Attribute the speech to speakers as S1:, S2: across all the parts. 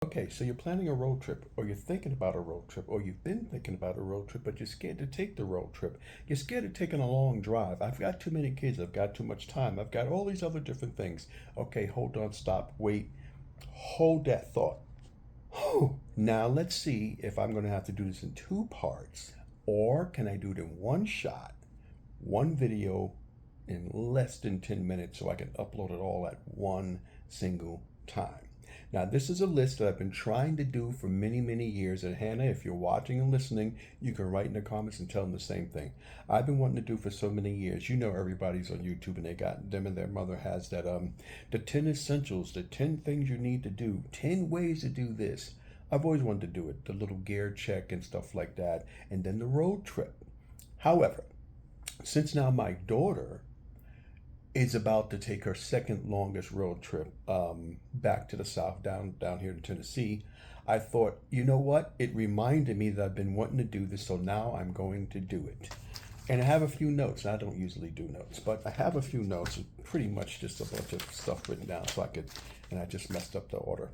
S1: Okay, so you're planning a road trip, or you're thinking about a road trip, or you've been thinking about a road trip, but you're scared to take the road trip. You're scared of taking a long drive. I've got too many kids. I've got too much time. I've got all these other different things. Okay, hold on, stop, wait, hold that thought. Whew. Now let's see if I'm going to have to do this in two parts, or can I do it in one shot, one video in less than 10 minutes so I can upload it all at one single time. Now, this is a list that I've been trying to do for many, many years. And Hannah, if you're watching and listening, you can write in the comments and tell them the same thing. I've been wanting to do for so many years. You know, everybody's on YouTube and they got them and their mother has that the 10 essentials, the 10 things you need to do, 10 ways to do this. I've always wanted to do it, the little gear check and stuff like that, and then the road trip. However, since now my daughter is about to take her second longest road trip back to the south, down here in Tennessee, I thought, you know what? It reminded me that I've been wanting to do this, so now I'm going to do it. And I have a few notes. I don't usually do notes, but I have a few notes, pretty much just a bunch of stuff written down so I could, and I just messed up the order.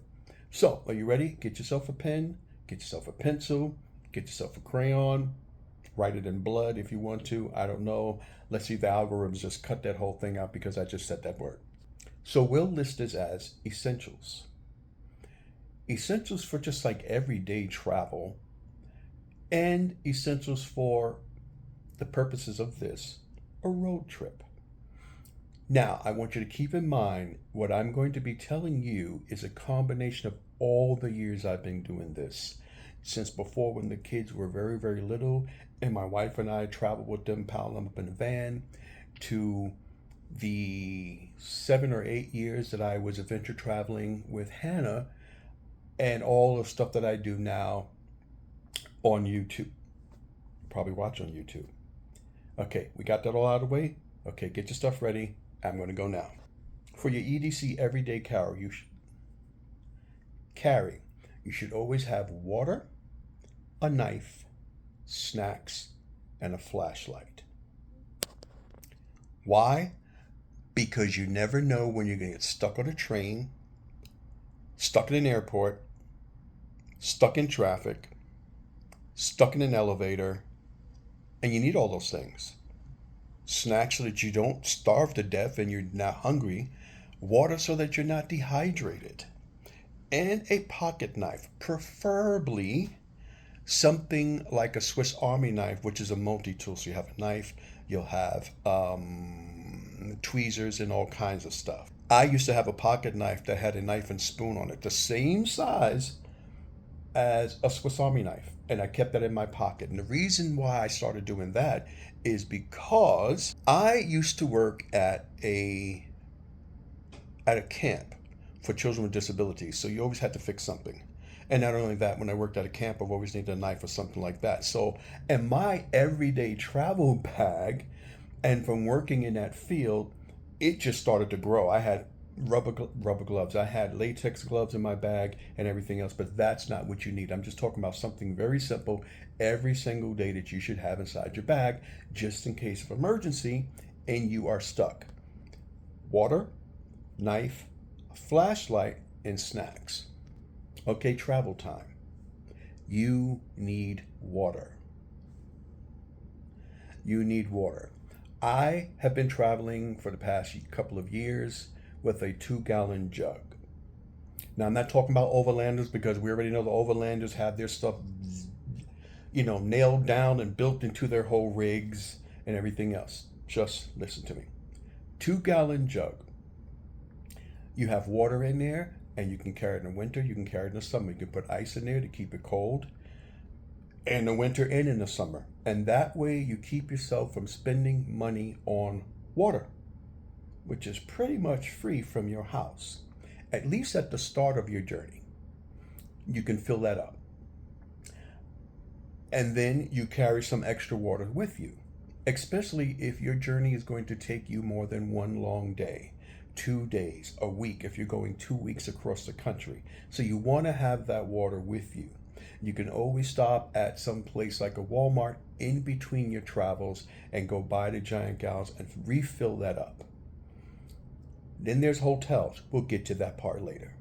S1: So, are you ready? Get yourself a pen, get yourself a pencil, get yourself a crayon, write it in blood if you want to. I don't know. Let's see if the algorithms just cut that whole thing out because I just said that word. So we'll list this as essentials. Essentials for just like everyday travel, and essentials for the purposes of this, a road trip. Now, I want you to keep in mind what I'm going to be telling you is a combination of all the years I've been doing this. Since before, when the kids were very, very little, and my wife and I traveled with them, piling them up in a van, to the 7 or 8 years that I was adventure traveling with Hannah, and all the stuff that I do now on YouTube. Probably watch on YouTube. Okay, we got that all out of the way. Okay, get your stuff ready. I'm going to go now. For your EDC everyday carry, you should always have water, a knife, snacks, and a flashlight. Why? Because you never know when you're going to get stuck on a train, stuck in an airport, stuck in traffic, stuck in an elevator, and you need all those things. Snacks so that you don't starve to death and you're not hungry, water so that you're not dehydrated, and a pocket knife, preferably something like a Swiss Army knife, which is a multi-tool. So you have a knife, you'll have tweezers and all kinds of stuff. I used to have a pocket knife that had a knife and spoon on it, the same size as a Swiss Army knife, and I kept that in my pocket. And the reason why I started doing that is because I used to work at a camp for children with disabilities, so you always had to fix something. And not only that, when I worked at a camp, I've always needed a knife or something like that. So, in my everyday travel bag, and from working in that field, it just started to grow. I had rubber gloves, I had latex gloves in my bag, and everything else. But that's not what you need. I'm just talking about something very simple every single day that you should have inside your bag, just in case of emergency and you are stuck. Water, knife, a flashlight, and snacks. Okay, travel time. You need water. You need water. I have been traveling for the past couple of years with a 2 gallon jug. Now, I'm not talking about overlanders because we already know the overlanders have their stuff, nailed down and built into their whole rigs and everything else. Just listen to me. 2 gallon jug. You have water in there, and you can carry it in the winter, you can carry it in the summer. You can put ice in there to keep it cold in the winter and in the summer. And that way you keep yourself from spending money on water, which is pretty much free from your house, at least at the start of your journey. You can fill that up. And then you carry some extra water with you, especially if your journey is going to take you more than one long day, 2 days, a week, if you're going 2 weeks across the country. So you want to have that water with you. You can always stop at some place like a Walmart in between your travels and go buy the giant gallons and refill that up. Then there's hotels. We'll get to that part later.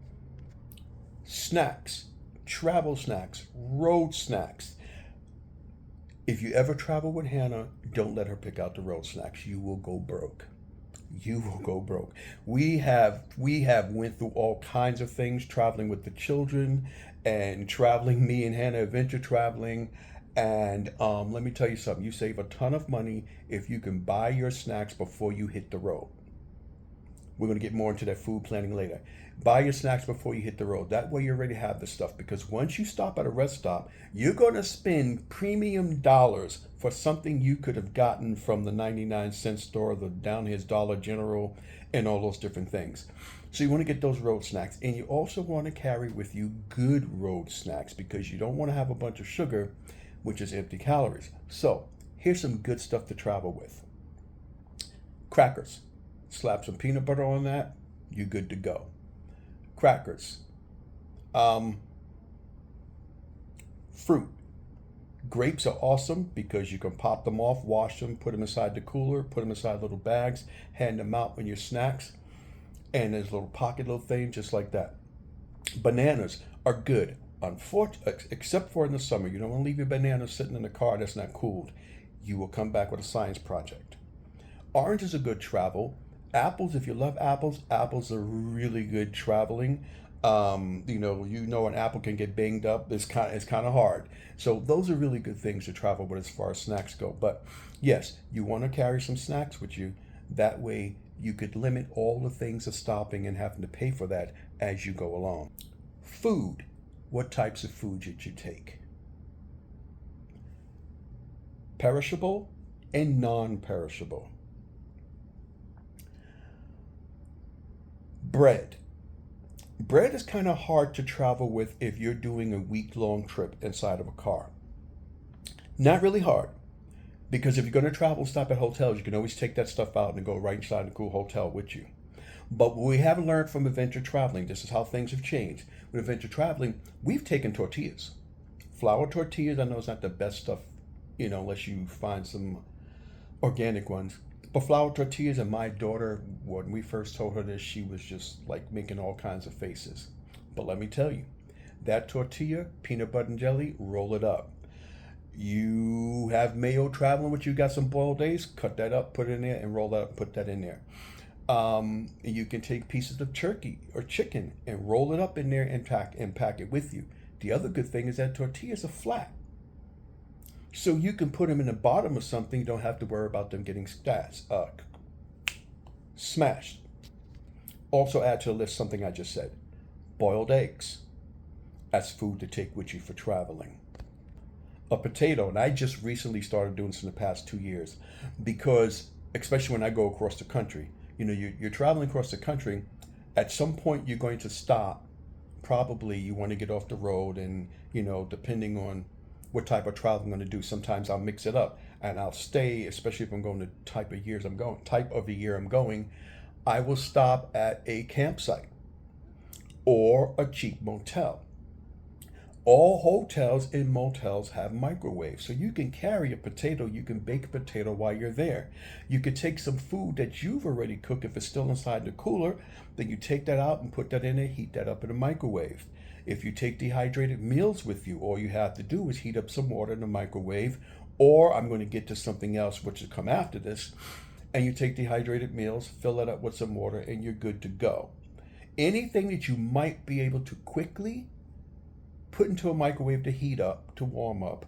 S1: Snacks, travel snacks, road snacks. If you ever travel with Hannah, don't let her pick out the road snacks. You will go broke. You will go broke. We have went through all kinds of things traveling with the children and traveling, me and Hannah adventure traveling. And let me tell you something, you save a ton of money if you can buy your snacks before you hit the road. We're going to get more into that food planning later. Buy your snacks before you hit the road. That way you already have the stuff, because once you stop at a rest stop, you're going to spend premium dollars for something you could have gotten from the 99-cent store, the down here's Dollar General, and all those different things. So you want to get those road snacks, and you also want to carry with you good road snacks, because you don't want to have a bunch of sugar, which is empty calories. So here's some good stuff to travel with. Crackers. Slap some peanut butter on that, you're good to go. Crackers. Fruit. Grapes are awesome because you can pop them off, wash them, put them inside the cooler, put them inside little bags, hand them out when your snacks, and there's a little pocket little thing just like that. Bananas are good, except for in the summer. You don't want to leave your bananas sitting in the car that's not cooled. You will come back with a science project. Oranges are good travel. Apples, if you love apples, apples are really good traveling. An apple can get banged up. It's kind of hard. So those are really good things to travel with as far as snacks go. But yes, you want to carry some snacks with you. That way you could limit all the things of stopping and having to pay for that as you go along. Food. What types of food did you take? Perishable and non-perishable. Bread. Bread is kind of hard to travel with if you're doing a week-long trip inside of a car. Not really hard, because if you're going to travel, stop at hotels, you can always take that stuff out and go right inside a cool hotel with you. But what we have learned from adventure traveling, this is how things have changed. With adventure traveling, we've taken tortillas. Flour tortillas, I know it's not the best stuff, unless you find some organic ones. But flour tortillas, and my daughter, when we first told her this, she was just like making all kinds of faces. But let me tell you, that tortilla, peanut butter and jelly, roll it up. You have mayo traveling with you, got some boiled eggs, cut that up, put it in there, and roll that up and put that in there. You can take pieces of turkey or chicken and roll it up in there and pack it with you. The other good thing is that tortillas are flat. So you can put them in the bottom of something, you don't have to worry about them getting smashed. Also add to the list something I just said. Boiled eggs. That's food to take with you for traveling. A potato, and I just recently started doing this in the past 2 years, because especially when I go across the country, you're traveling across the country, at some point you're going to stop. Probably you want to get off the road, and depending on what type of travel I'm going to do, sometimes I'll mix it up and I'll stay, especially if I'm going to type of the year I'm going, I will stop at a campsite or a cheap motel. All hotels and motels have microwaves, so you can carry a potato, you can bake a potato while you're there. You could take some food that you've already cooked, if it's still inside the cooler, then you take that out and put that in there, heat that up in a microwave. If you take dehydrated meals with you, all you have to do is heat up some water in the microwave, or I'm going to get to something else which will come after this, and you take dehydrated meals, fill it up with some water, and you're good to go. Anything that you might be able to quickly put into a microwave to heat up, to warm up,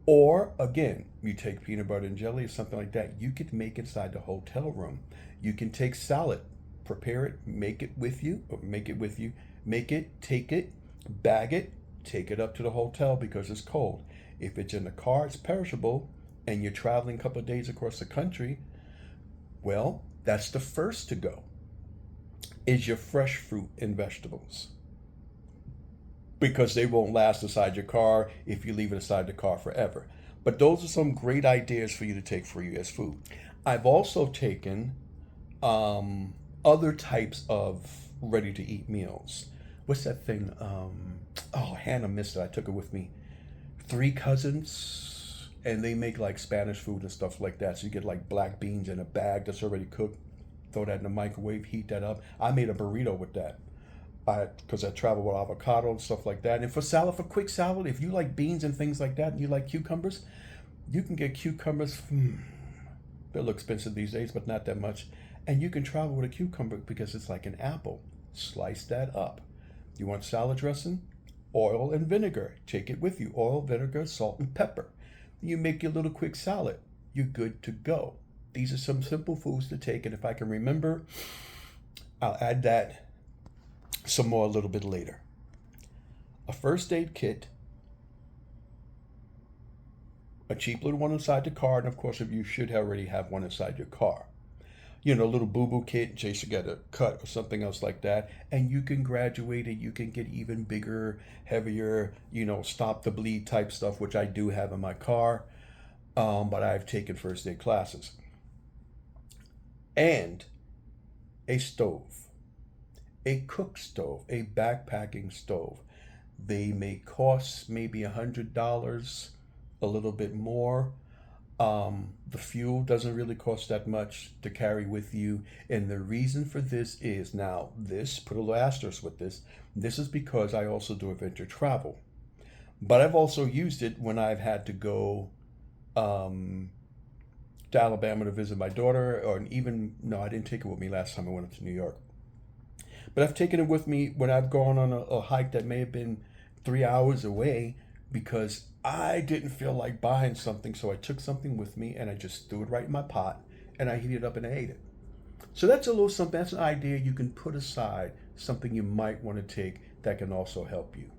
S1: or again, you take peanut butter and jelly or something like that, you could make inside the hotel room. You can take salad, prepare it, make it, take it, bag it, take it up to the hotel because it's cold. If it's in the car, it's perishable, and you're traveling a couple of days across the country, well, that's the first to go, is your fresh fruit and vegetables. Because they won't last inside your car if you leave it inside the car forever. But those are some great ideas for you to take for you as food. I've also taken other types of ready-to-eat meals. What's that thing? Hannah missed it. I took it with me. Three Cousins, and they make like Spanish food and stuff like that. So you get like black beans in a bag that's already cooked. Throw that in the microwave, heat that up. I made a burrito with that. Because I travel with avocado and stuff like that. And for salad, for quick salad, if you like beans and things like that, and you like cucumbers, you can get cucumbers. They're a little expensive these days, but not that much. And you can travel with a cucumber because it's like an apple. Slice that up. You want salad dressing? Oil and vinegar. Take it with you. Oil, vinegar, salt, and pepper. You make your little quick salad. You're good to go. These are some simple foods to take, and if I can remember, I'll add that some more a little bit later. A first aid kit, a cheap little one inside the car, and of course, if you should already have one inside your car. You know, a little boo-boo kit in case you get a cut or something else like that. And you can graduate it. You can get even bigger, heavier, stop the bleed type stuff, which I do have in my car. But I've taken first aid classes. And a stove, a cook stove, a backpacking stove. They may cost maybe $100, a little bit more. The fuel doesn't really cost that much to carry with you. And the reason for this is, now this, put a little asterisk with this, this is because I also do adventure travel. But I've also used it when I've had to go to Alabama to visit my daughter, or even, no, I didn't take it with me last time I went up to New York. But I've taken it with me when I've gone on a hike that may have been 3 hours away because I didn't feel like buying something. So I took something with me and I just threw it right in my pot and I heated it up and I ate it. So that's a little something, that's an idea you can put aside, something you might want to take that can also help you.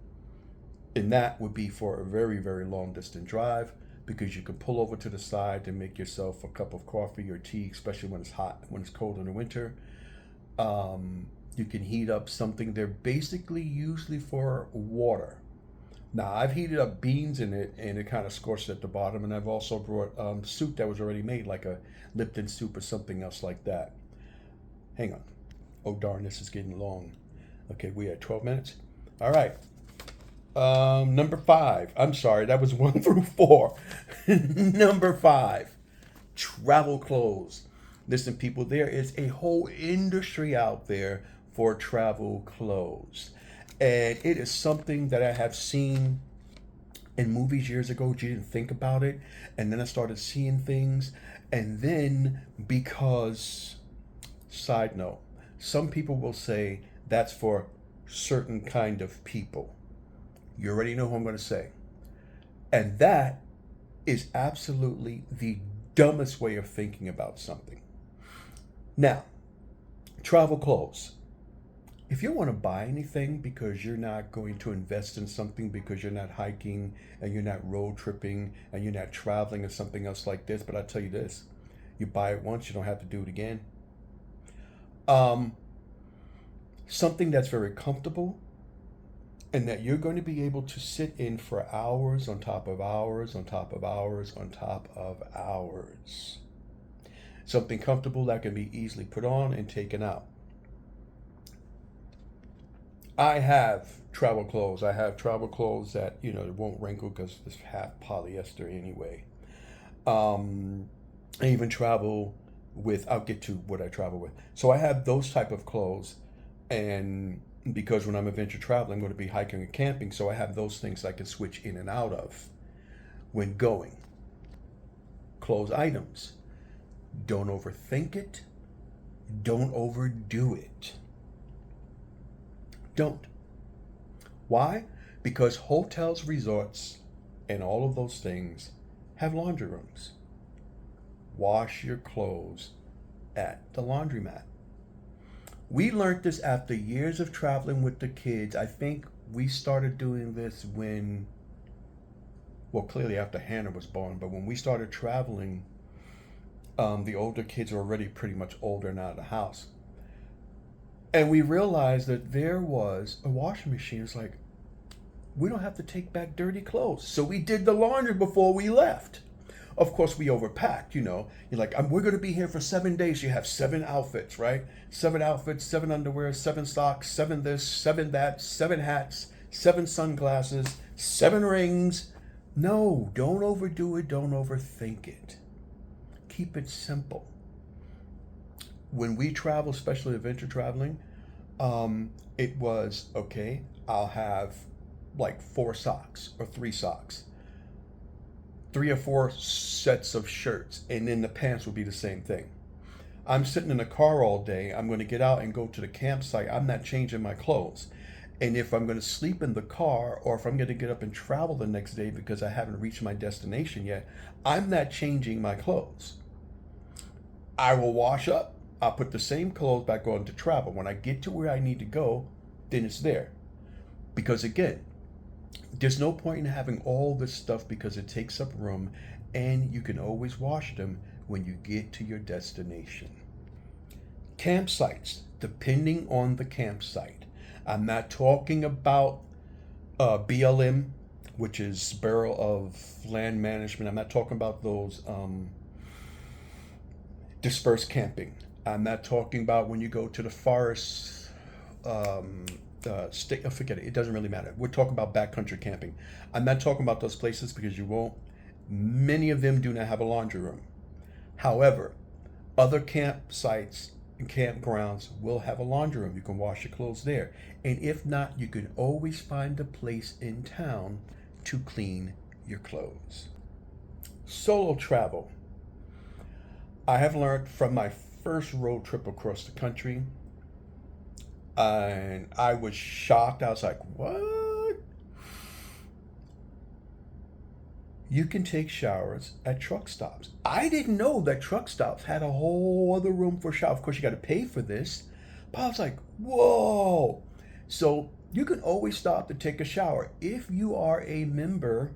S1: And that would be for a very, very long distance drive, because you can pull over to the side and make yourself a cup of coffee or tea, especially when it's hot, when it's cold in the winter. You can heat up something. They're basically usually for water. Now, I've heated up beans in it and it kind of scorched at the bottom. And I've also brought soup that was already made, like a Lipton soup or something else like that. Hang on. Oh, darn, this is getting long. Okay, we had 12 minutes. All right. Number 5. I'm sorry, that was 1 through 4. Number 5, travel clothes. Listen, people, there is a whole industry out there for travel clothes. And it is something that I have seen in movies years ago. You didn't think about it. And then I started seeing things. And then, because, side note, some people will say that's for certain kind of people. You already know who I'm going to say. And that is absolutely the dumbest way of thinking about something. Now, travel clothes. If you want to buy anything because you're not going to invest in something, because you're not hiking and you're not road tripping and you're not traveling or something else like this, but I'll tell you this, you buy it once, you don't have to do it again. Something that's very comfortable, and that you're going to be able to sit in for hours on top of hours on top of hours on top of hours. Something comfortable that can be easily put on and taken out. I have travel clothes. I have travel clothes that, it won't wrinkle because it's half polyester anyway. I even travel with, I'll get to what I travel with. So I have those type of clothes, and because when I'm adventure traveling, I'm going to be hiking and camping, so I have those things I can switch in and out of when going. Clothes items. Don't overthink it. Don't overdo it. Don't. Why? Because hotels, resorts, and all of those things have laundry rooms. Wash your clothes at the laundromat. We learned this after years of traveling with the kids. I think we started doing this when, well, clearly after Hannah was born, but when we started traveling, the older kids were already pretty much older and out of the house. And we realized that there was a washing machine. It's like, we don't have to take back dirty clothes. So we did the laundry before we left. Of course, we overpacked, You're like, we're going to be here for 7 days. You have 7 outfits, right? 7 outfits, 7 underwear, 7 socks, 7 this, 7 that, 7 hats, 7 sunglasses, 7 rings. No, don't overdo it. Don't overthink it. Keep it simple. When we travel, especially adventure traveling, It was okay, I'll have like 4 socks or 3 socks, 3 or 4 sets of shirts, and then the pants will be the same thing. I'm sitting in the car all day. I'm going to get out and go to the campsite. I'm not changing my clothes. And if I'm going to sleep in the car, or if I'm going to get up and travel the next day because I haven't reached my destination yet, I'm not changing my clothes. I will wash up. I'll put the same clothes back on to travel. When I get to where I need to go, then it's there. Because again, there's no point in having all this stuff because it takes up room, and you can always wash them when you get to your destination. Campsites, depending on the campsite. I'm not talking about BLM, which is Bureau of Land Management. I'm not talking about those dispersed camping. I'm not talking about when you go to the forest. State, forget it. It doesn't really matter. We're talking about backcountry camping. I'm not talking about those places because you won't. Many of them do not have a laundry room. However, other campsites and campgrounds will have a laundry room. You can wash your clothes there. And if not, you can always find a place in town to clean your clothes. Solo travel. I have learned from my first road trip across the country, and I was shocked. I was like, what? You can take showers at truck stops. I didn't know that truck stops had a whole other room for shower. Of course, you got to pay for this. But I was like, whoa. So you can always stop to take a shower if you are a member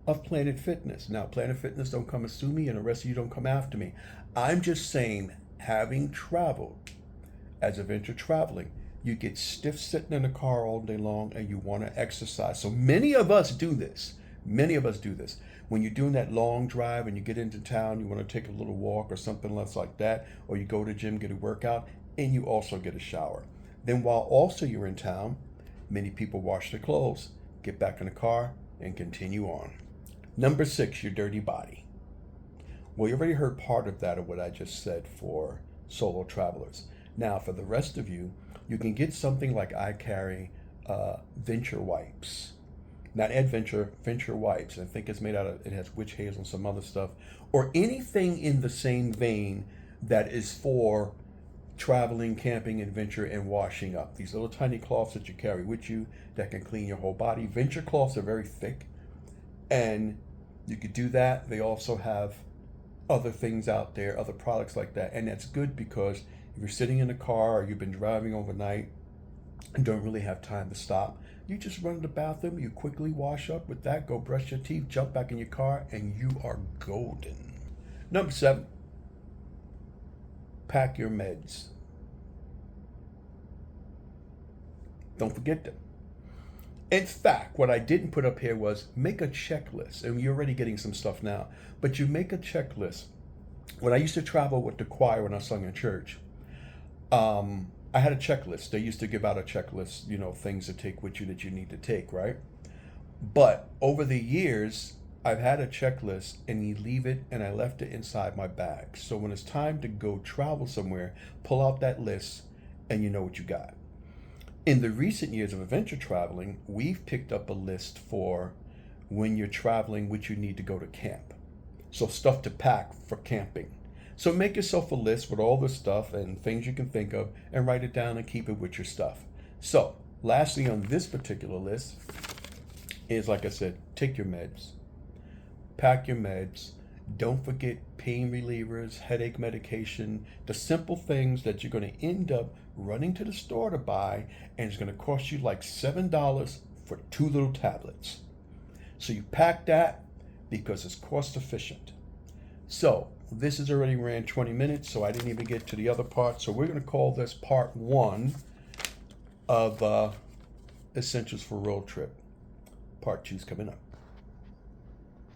S1: of Planet Fitness. Now, Planet Fitness don't come and sue me, and the rest of you don't come after me. I'm just saying, having traveled as a venture traveling, you get stiff sitting in the car all day long and you want to exercise. So many of us do this. Many of us do this. When you're doing that long drive and you get into town, you want to take a little walk or something less like that, or you go to the gym, get a workout, and you also get a shower. Then while also you're in town, many people wash their clothes, get back in the car, and continue on. Number 6, your dirty body. Well, you already heard part of that of what I just said for solo travelers. Now, for the rest of you, you can get something like I carry Venture wipes. Not Adventure, Venture wipes. I think it's made out of, it has witch hazel and some other stuff. Or anything in the same vein that is for traveling, camping, adventure, and washing up. These little tiny cloths that you carry with you that can clean your whole body. Venture cloths are very thick, and you could do that. They also have other things out there, other products like that, and that's good because if you're sitting in a car or you've been driving overnight and don't really have time to stop, you just run to the bathroom, you quickly wash up with that, go brush your teeth, jump back in your car, and you are golden. Number 7, pack your meds. Don't forget them. In fact, what I didn't put up here was make a checklist. And you're already getting some stuff now, but you make a checklist. When I used to travel with the choir when I sung in church, I had a checklist. They used to give out a checklist, things to take with you that you need to take, right? But over the years, I've had a checklist and you leave it, and I left it inside my bag. So when it's time to go travel somewhere, pull out that list and you know what you got. In the recent years of adventure traveling, we've picked up a list for when you're traveling, which you need to go to camp. So stuff to pack for camping. So make yourself a list with all the stuff and things you can think of and write it down and keep it with your stuff. So lastly on this particular list is, like I said, take your meds, pack your meds. Don't forget pain relievers, headache medication, the simple things that you're going to end up running to the store to buy, and it's going to cost you like $7 for 2 little tablets. So you pack that because it's cost efficient. So this has already ran 20 minutes, so I didn't even get to the other part. So we're going to call this part 1 of Essentials for Road Trip. Part 2 is coming up.